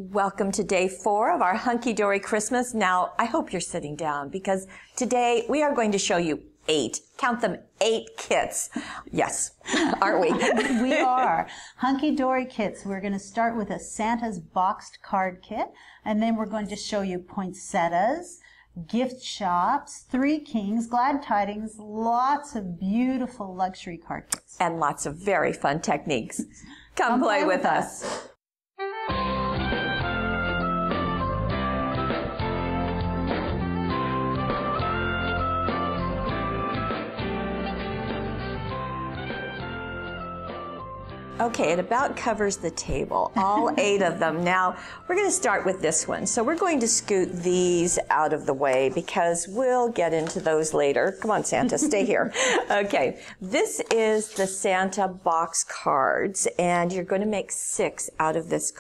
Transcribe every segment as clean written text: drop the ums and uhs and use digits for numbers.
Welcome to day 4 of our Hunkydory Christmas. Now, I hope you're sitting down because today we are going to show you 8, count them, 8 kits. Yes, aren't we? We are. Hunkydory kits. We're going to start with a Santa's boxed card kit, and then we're going to show you poinsettias, gift shops, 3 kings, glad tidings, lots of beautiful luxury card kits. And lots of very fun techniques. Come play with us. Okay, it about covers the table, all 8 of them. Now, we're going to start with this one. So we're going to scoot these out of the way because we'll get into those later. Come on, Santa, stay here. Okay, this is the Santa box cards, and you're going to make 6 out of this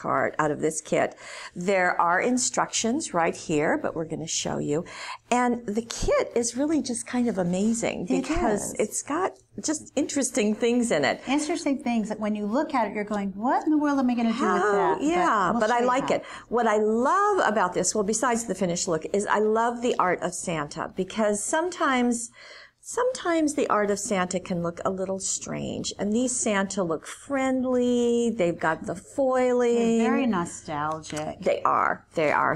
kit. There are instructions right here, but we're going to show you. And the kit is really just kind of amazing because it's got just interesting things in it. Interesting things that when you look at it, you're going, what in the world am I going to do with that? Yeah, but I like it. What I love about this, well, besides the finished look, is I love the art of Santa because sometimes the art of Santa can look a little strange, and these Santa look friendly. They've got the foiling. They're very nostalgic. They are.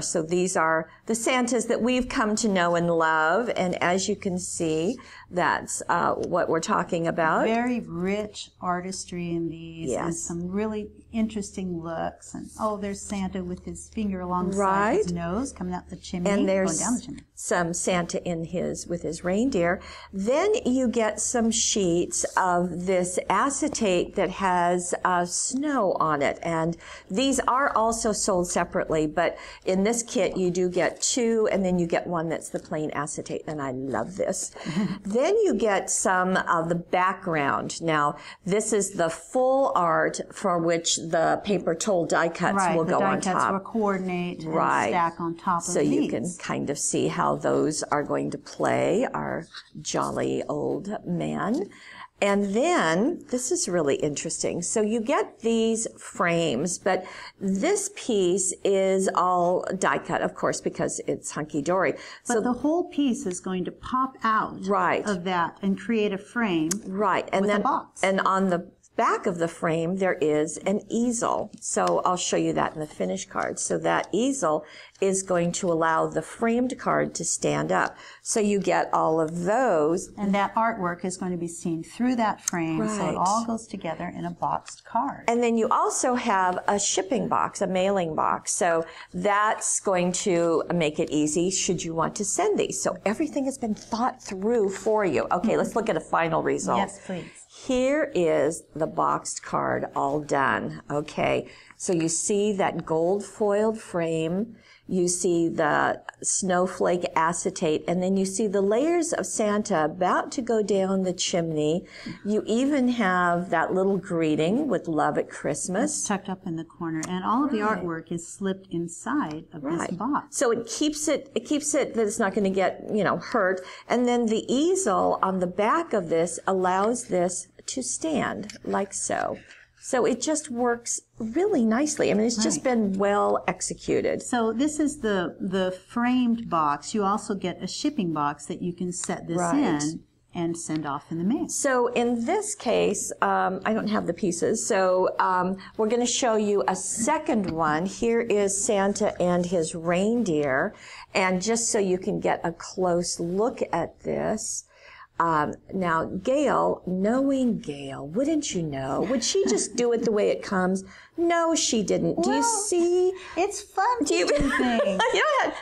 So these are the Santas that we've come to know and love, and as you can see, that's what we're talking about. Very rich artistry in these, and some really interesting looks. And oh, there's Santa with his finger alongside his nose coming out the chimney, and there's going down the chimney. Some Santa with his reindeer. Then you get some sheets of this acetate that has snow on it, and these are also sold separately, but in this kit you do get 2, and then you get one that's the plain acetate, and I love this. Then you get some of the background. Now, this is the full art for which the paper toll die cuts will go on top. The die cuts will coordinate and stack on top of these. So you can kind of see how those are going to play, our jolly old man. And then, this is really interesting. So you get these frames, but this piece is all die cut, of course, because it's hunky-dory. But the whole piece is going to pop out of that and create a frame with a box. And on the back of the frame, there is an easel. So I'll show you that in the finished card. So that easel is going to allow the framed card to stand up. So you get all of those. And that artwork is going to be seen through that frame, so it all goes together in a boxed card. And then you also have a shipping box, a mailing box. So that's going to make it easy should you want to send these. So everything has been thought through for you. Okay, let's look at a final result. Yes, please. Here is the boxed card all done. Okay, so you see that gold foiled frame, you see the snowflake acetate, and then you see the layers of Santa about to go down the chimney. You even have that little greeting with love at Christmas. It's tucked up in the corner, and all of the artwork is slipped inside of this box. So it keeps it that it's not going to get, hurt. And then the easel on the back of this allows this to stand like so. So it just works really nicely. I mean, it's just been well executed. So this is the framed box. You also get a shipping box that you can set this in and send off in the mail. So in this case, I don't have the pieces, so we're going to show you a second one. Here is Santa and his reindeer, and just so you can get a close look at this, now, Gail, knowing Gail, wouldn't you know? Would she just do it the way it comes? No, she didn't. Do you see? It's fun to do things.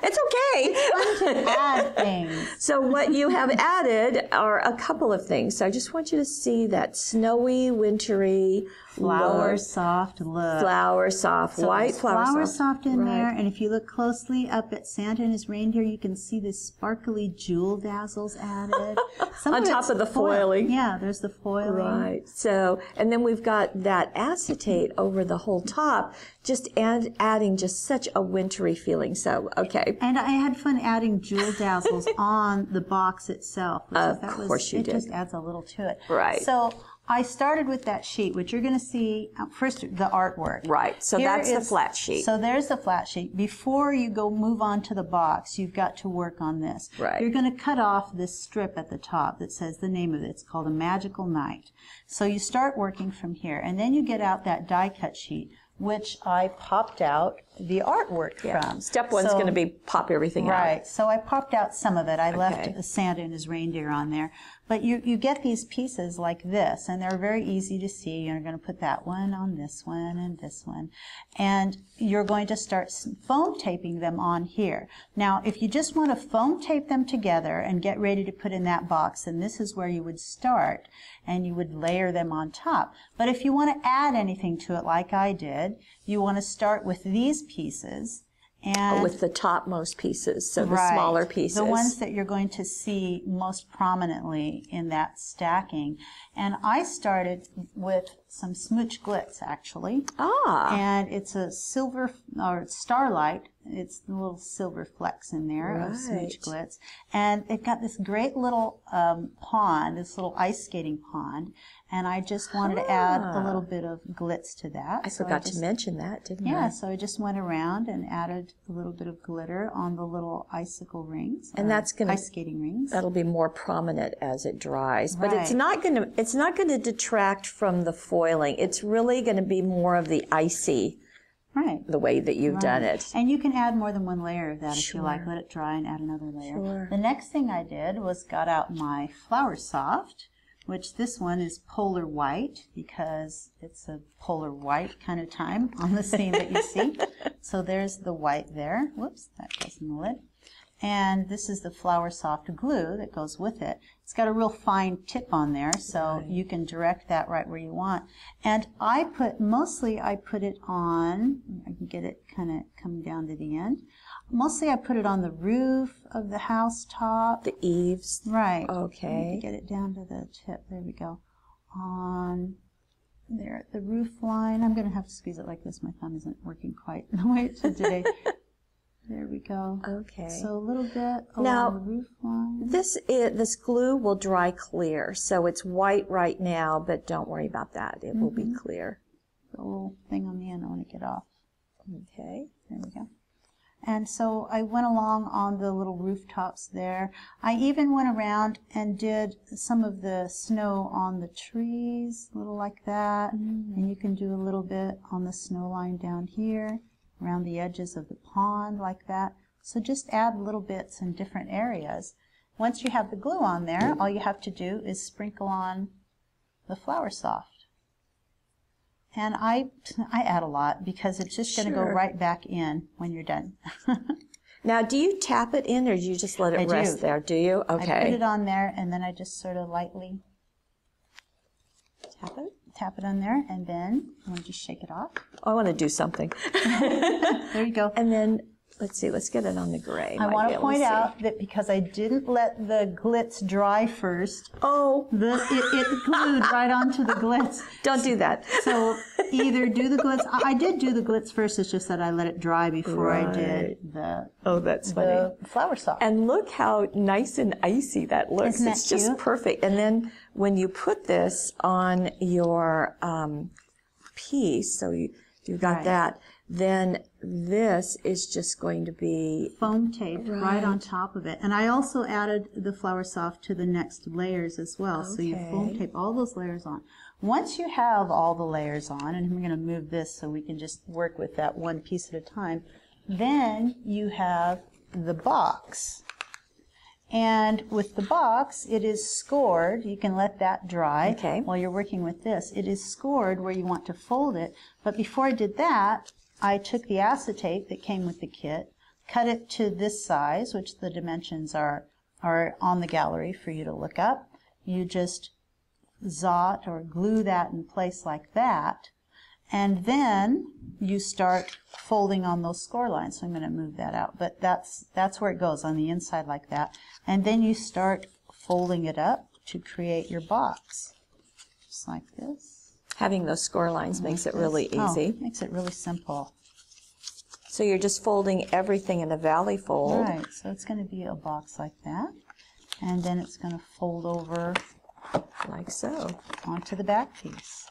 It's okay. It's fun to add things. So what you have added are a couple of things. So I just want you to see that snowy, wintry, flower soft look. Flower soft, so white flower soft in there. And if you look closely up at Santa and his reindeer, you can see the sparkly jewel dazzles added. On top of the foiling. Yeah, there's the foiling. Right. So, and then we've got that acetate over the whole top, just adding just such a wintry feeling. So, okay. And I had fun adding jewel dazzles on the box itself. Of course you did. It just adds a little to it. Right. So I started with that sheet, which you're going to see first, the artwork. Right, so that's the flat sheet. So there's the flat sheet. Before you go move on to the box, you've got to work on this. Right. You're going to cut off this strip at the top that says the name of it. It's called A Magical Night. So you start working from here, and then you get out that die cut sheet, which I popped out the artwork from. Step one's going to be pop everything out. Right. So I popped out some of it. I left Santa and his reindeer on there. But you get these pieces like this, and they're very easy to see. You're going to put that one on this one and this one. And you're going to start foam taping them on here. Now, if you just want to foam tape them together and get ready to put in that box, then this is where you would start, and you would layer them on top. But if you want to add anything to it like I did, you want to start with these pieces. And with the topmost pieces, so the smaller pieces. The ones that you're going to see most prominently in that stacking. And I started with some smooch glitz, actually. Ah. And it's a silver, or starlight. It's the little silver flecks in there of smooch glitz. And it got this great little pond, this little ice skating pond. And I just wanted to add a little bit of glitz to that. I forgot to mention that, didn't I? Yeah, so I just went around and added a little bit of glitter on the little icicle rings. And that's going to ice skating rings. That'll be more prominent as it dries, but it's not going to detract from the foiling. It's really going to be more of the icy. Right. The way that you've done it. And you can add more than one layer of that if you like. Let it dry and add another layer. Sure. The next thing I did was got out my Flower Soft, which this one is polar white because it's a polar white kind of time on the scene that you see. So there's the white there. Whoops, that goes in the lid. And this is the Flower Soft glue that goes with it. It's got a real fine tip on there, so you can direct that right where you want. And I put it on, I can get it kind of coming down to the end. Mostly I put it on the roof of the house top. The eaves. Right. Okay. Get it down to the tip. There we go. On there at the roof line. I'm going to have to squeeze it like this. My thumb isn't working quite the way it should today. There we go. Okay. So a little bit along the roof line. This glue will dry clear, so it's white right now, but don't worry about that. It will be clear. The little thing on the end I want to get off. Okay. There we go. And so I went along on the little rooftops there. I even went around and did some of the snow on the trees, a little like that. And you can do a little bit on the snow line down here, around the edges of the pond like that. So just add little bits in different areas. Once you have the glue on there, all you have to do is sprinkle on the Flower Soft. And I add a lot because it's just going to go right back in when you're done. Now, do you tap it in or do you just let it rest there? Do you? Okay. I put it on there and then I just sort of lightly tap it on there, and then I want to just shake it off. I want to do something. There you go. And then, let's see, let's get it on the gray. I want to point out that because I didn't let the glitz dry first, it glued right onto the glitz. Don't do that. So either do the glitz. I did do the glitz first. It's just that I let it dry before I did the that's funny. The Flower Soft. And look how nice and icy that looks. Isn't that it's just cute? perfect. And then when you put this on your piece, so you've got that, then this is just going to be foam taped right on top of it. And I also added the Flower Soft to the next layers as well. So you foam tape all those layers on. Once you have all the layers on, and I'm going to move this so we can just work with that one piece at a time, then you have the box. And with the box, it is scored. You can let that dry while you're working with this. It is scored where you want to fold it. But before I did that, I took the acetate that came with the kit, cut it to this size, which the dimensions are on the gallery for you to look up. You just zot or glue that in place like that. And then you start folding on those score lines. So I'm going to move that out. But that's where it goes, on the inside like that. And then you start folding it up to create your box. Just like this. Having those score lines makes it really easy. It makes it really simple. So you're just folding everything in a valley fold. Right. So it's going to be a box like that. And then it's going to fold over like so. Onto the back piece.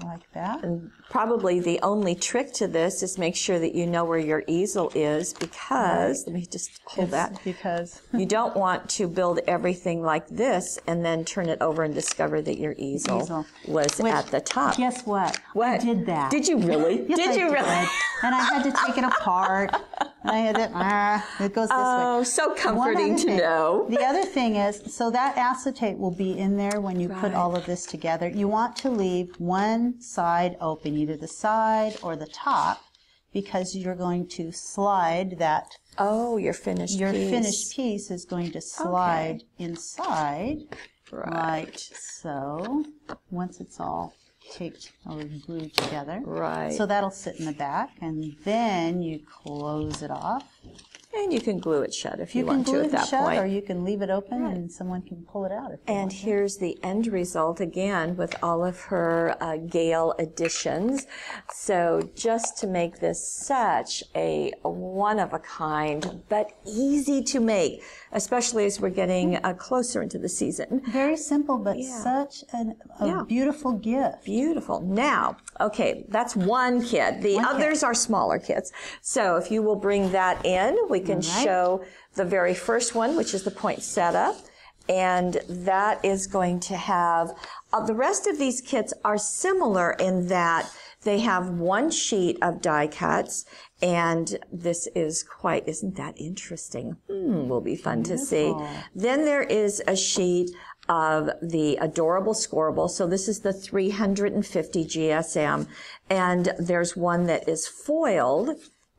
Like that. And probably the only trick to this is make sure that you know where your easel is, because, let me just hold that. Because you don't want to build everything like this and then turn it over and discover that your easel was at the top. Guess what? What? I did that. Did you really? Yes, did you really? And I had to take it apart. And I had to, it goes this way. Oh, so comforting to know. The other thing is, so that acetate will be in there when you put all of this together. You want to leave one side open, either the side or the top, because you're going to slide that. Oh, your finished piece is going to slide inside, like so, once it's all taped or glued together. Right. So that'll sit in the back, and then you close it off. And you can glue it shut if you want to at that point. Or you can leave it open and someone can pull it out if they want to. Here's the end result again with all of her Gail additions. So just to make this such a one-of-a-kind, but easy to make, especially as we're getting closer into the season. Very simple, but such a beautiful gift. Beautiful. Now, okay, that's one kit. The others are smaller kits. So if you will bring that in, we can show the very first one, which is the poinsettia. And that is going to have, the rest of these kits are similar in that they have one sheet of die cuts, and this is quite, isn't that interesting? Will be fun to see. Then there is a sheet of the Adorable Scoreable. So this is the 350 GSM, and there's one that is foiled.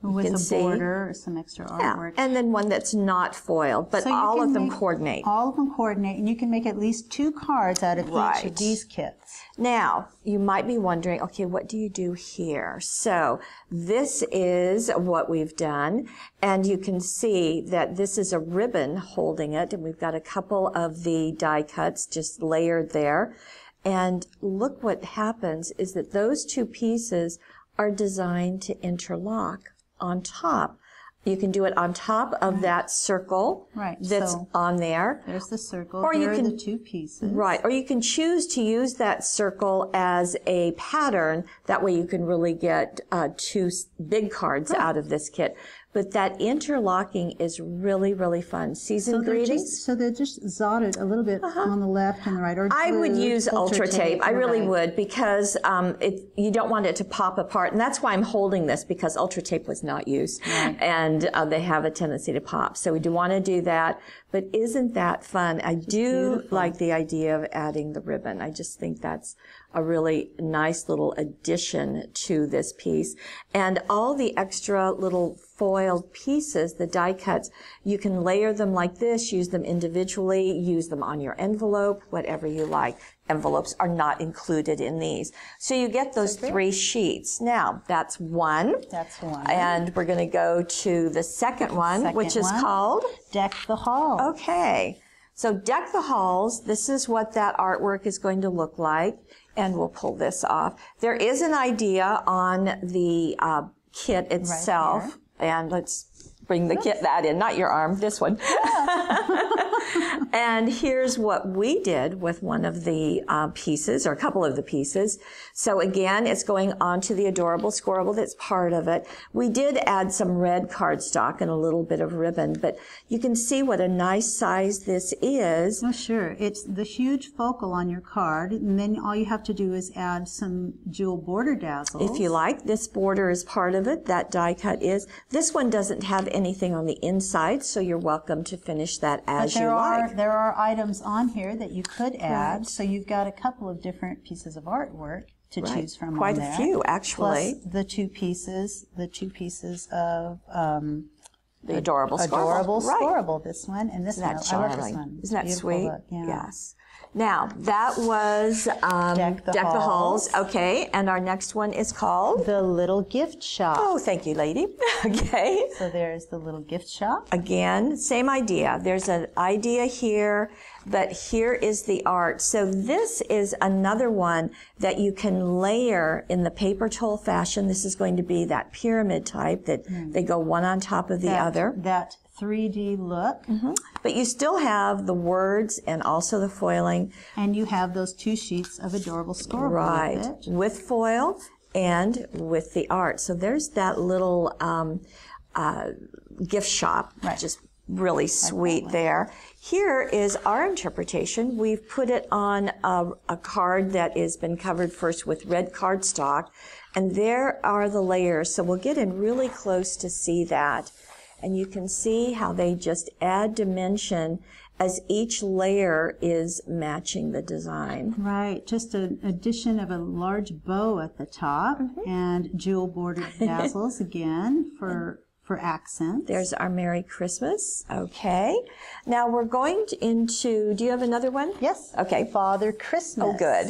With a border or some extra artwork. And then one that's not foiled, but all of them coordinate. All of them coordinate, and you can make at least 2 cards out of each of these kits. Now, you might be wondering, okay, what do you do here? So this is what we've done, and you can see that this is a ribbon holding it, and we've got a couple of the die cuts just layered there. And look what happens is that those 2 pieces are designed to interlock on top. You can do it on top of that circle that's on there. There's the circle, or here you can, are the 2 pieces. Right, or you can choose to use that circle as a pattern. That way you can really get 2 big cards out of this kit. But that interlocking is really, really fun. Seasoned greetings. So they're just zotted a little bit on the left and the right. Or I would use Ultra Tape. I really would, because you don't want it to pop apart. And that's why I'm holding this, because Ultra Tape was not used. And they have a tendency to pop. So we do want to do that. But isn't that fun? I do like the idea of adding the ribbon. I just think that's a really nice little addition to this piece. And all the extra little foiled pieces, the die cuts, you can layer them like this, use them individually, use them on your envelope, whatever you like. Envelopes are not included in these. So you get those 3 sheets. Now, that's one. That's one. And we're going to go to the second one, which is called Deck the Hall. Okay. So Deck the Halls, this is what that artwork is going to look like. And we'll pull this off. There is an idea on the kit itself. And let's bring the kit that in, not your arm, this one. And here's what we did with one of the pieces, or a couple of the pieces. So again, it's going onto the Adorable Scoreable. That's part of it. We did add some red cardstock and a little bit of ribbon, but you can see what a nice size this is. Oh, sure. It's the huge focal on your card, and then all you have to do is add some jewel border dazzles. If you like, this border is part of it. That die cut is. This one doesn't have anything on the inside, so you're welcome to finish that as you like. There are items on here that you could add, so you've got a couple of different pieces of artwork to choose from. Quite on there. a few, actually. Plus the two pieces of the Adorable Scoreable, this one and this one. I love this one. Isn't that beautiful sweet? Look. Yeah. Yes. Now, that was Deck the Halls. Okay, and our next one is called? The Little Gift Shop. Oh, thank you, lady. Okay. So there's the Little Gift Shop. Again, same idea. There's an idea here, but here is the art. So this is another one that you can layer in the paper towel fashion. This is going to be that pyramid type that they go one on top of the other. That 3D look. But you still have the words and also the foiling. And you have those 2 sheets of adorable scorable Right, with it. with foil and with the art. So there's that little gift shop, Right. just really sweet there. Here is our interpretation. We've put it on a card that has been covered first with red cardstock, and there are the layers. So we'll get in really close to see that. And you can see how they just add dimension as each layer is matching the design. Right, just an addition of a large bow at the top and jewel bordered dazzles again for accents. There's our Merry Christmas. Okay. Now we're going into, do you have another one? Yes. Okay. Father Christmas. Oh, good.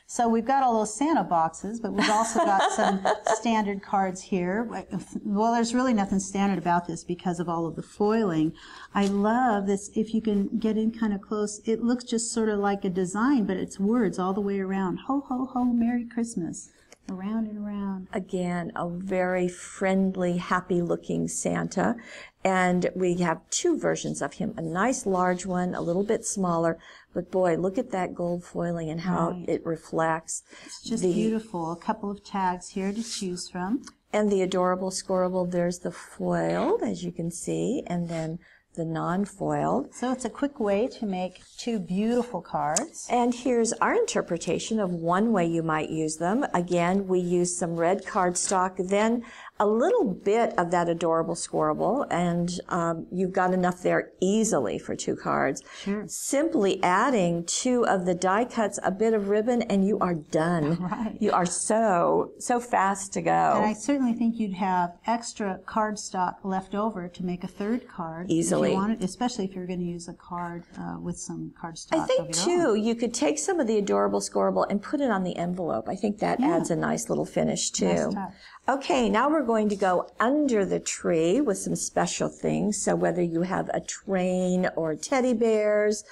So we've got all those Santa boxes, but we've also got some standard cards here. Well, there's really nothing standard about this because of all of the foiling. I love this. If you can get in kind of close, it looks just sort of like a design, but it's words all the way around. Ho, ho, ho, Merry Christmas. Around and around. Again, a very friendly, happy-looking Santa. And we have 2 versions of him. A nice large one, a little bit smaller. But boy, look at that gold foiling and how it reflects. It's just beautiful. A couple of tags here to choose from. And the adorable scorable, there's the foiled, as you can see, and then the non-foiled. So it's a quick way to make 2 beautiful cards. And here's our interpretation of one way you might use them. Again, we use some red cardstock, then a little bit of that adorable scorable, and you've got enough there easily for 2 cards. Sure. Simply adding 2 of the die cuts, a bit of ribbon, and you are done. Right. You are so fast to go. And I certainly think you'd have extra cardstock left over to make a 3rd card. Easily. If you wanted, especially if you're going to use a card with some cardstock. I think, too, you could take some of the adorable scorable and put it on the envelope. I think that adds a nice little finish, too. Nice touch. Okay, now we're going to go under the tree with some special things. So whether you have a train or teddy bears,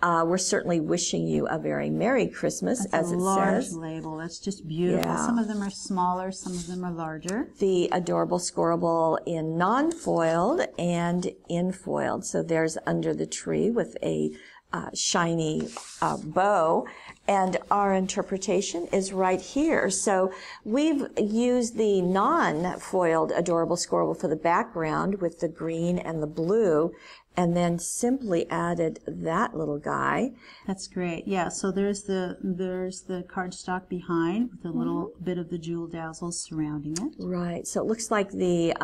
we're certainly wishing you a very Merry Christmas, as it a large says. label. That's just beautiful. Yeah. Some of them are smaller, some of them are larger. The adorable scorable in non-foiled and in foiled. So there's under the tree with a shiny bow, and our interpretation is right here. So we've used the non-foiled adorable scorable for the background with the green and the blue, and then simply added that little guy. That's great. Yeah, so there's the cardstock behind with a little bit of the jewel dazzles surrounding it. Right. So it looks like the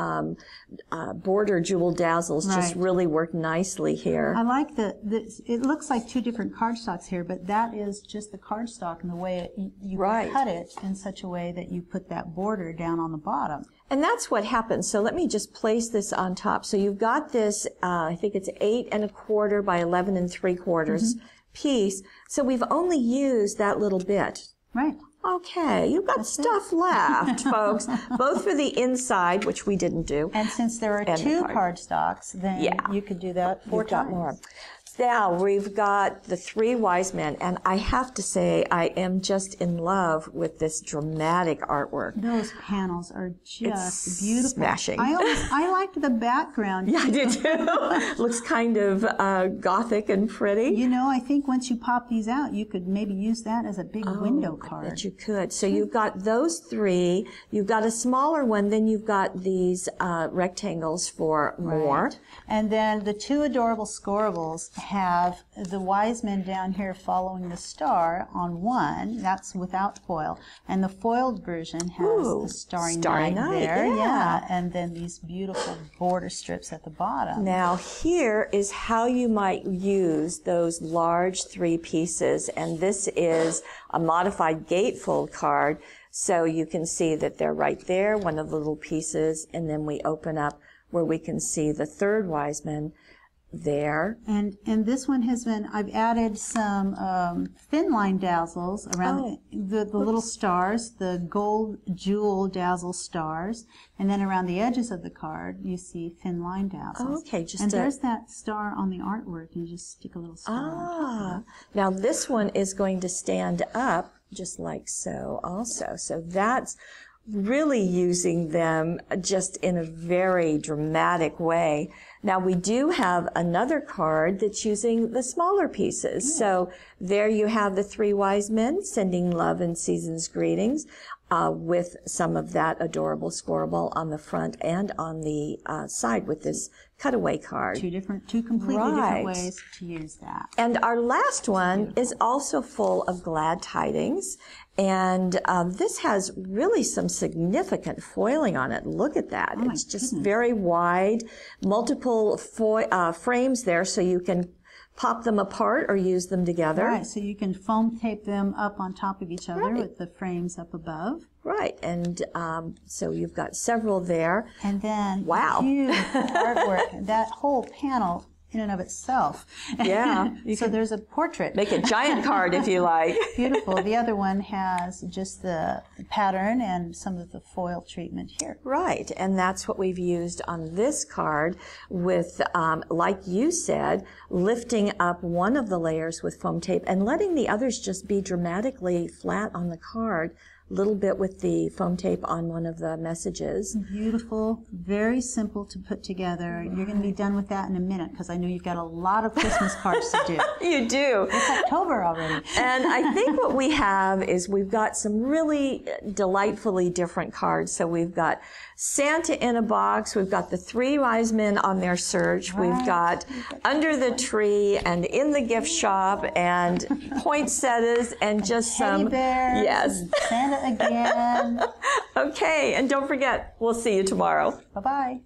border jewel dazzles just really work nicely here. I like it looks like 2 different cardstocks here, but that is just the cardstock and the way you cut it in such a way that you put that border down on the bottom. And that's what happens. So let me just place this on top. So you've got this, I think it's 8 1/4 by 11 3/4 piece. So we've only used that little bit. Right. Okay, you've got stuff left, folks, both for the inside, which we didn't do. And since there are 2 cardstocks, then you could do that 4 times. More. Now we've got the 3 wise men, and I have to say I am just in love with this dramatic artwork. Those panels are just beautiful. Smashing. I liked the background. Yeah, I did too. Looks kind of gothic and pretty. You know, I think once you pop these out, you could maybe use that as a big window card. I bet you could. So you've got those 3. You've got a smaller one. Then you've got these rectangles for more. And then the 2 adorable scorables have the wise men down here following the star on one. That's without foil. And the foiled version has the Starry Night there. Yeah. And then these beautiful border strips at the bottom. Now here is how you might use those large 3 pieces. And this is a modified gatefold card. So you can see that they're right there, one of the little pieces. And then we open up where we can see the 3rd wise man there. And this one has been, I've added some thin line dazzles around the little stars, the gold jewel dazzle stars, and then around the edges of the card you see thin line dazzles. Okay, and there's that star on the artwork, and you just stick a little star on top. Now this one is going to stand up just like so also. So that's really using them just in a very dramatic way. Now we do have another card that's using the smaller pieces. So there you have the 3 wise men sending love and season's greetings, with some of that adorable squirrel on the front and on the side with this cutaway card. Two completely different ways to use that. And our last one is also full of glad tidings. And this has really some significant foiling on it. Look at that. It's just very wide, multiple frames there, so you can pop them apart or use them together. Right, so you can foam tape them up on top of each other with the frames up above. Right, and so you've got several there. And then wow, huge artwork. That whole panel in and of itself. Yeah. So there's a portrait. Make a giant card if you like. Beautiful. The other one has just the pattern and some of the foil treatment here. Right, and that's what we've used on this card with, like you said, lifting up one of the layers with foam tape and letting the others just be dramatically flat on the card. Little bit with the foam tape on one of the messages. Beautiful, very simple to put together. You're going to be done with that in a minute because I know you've got a lot of Christmas cards to do. You do. It's October already. And I think what we have is we've got some really delightfully different cards. So we've got Santa in a box, we've got the 3 wise men on their search, we've got under the tree and in the gift shop and poinsettias and just Teddy some bears, yes. Santa again. Okay, and don't forget, we'll see you tomorrow. Bye-bye.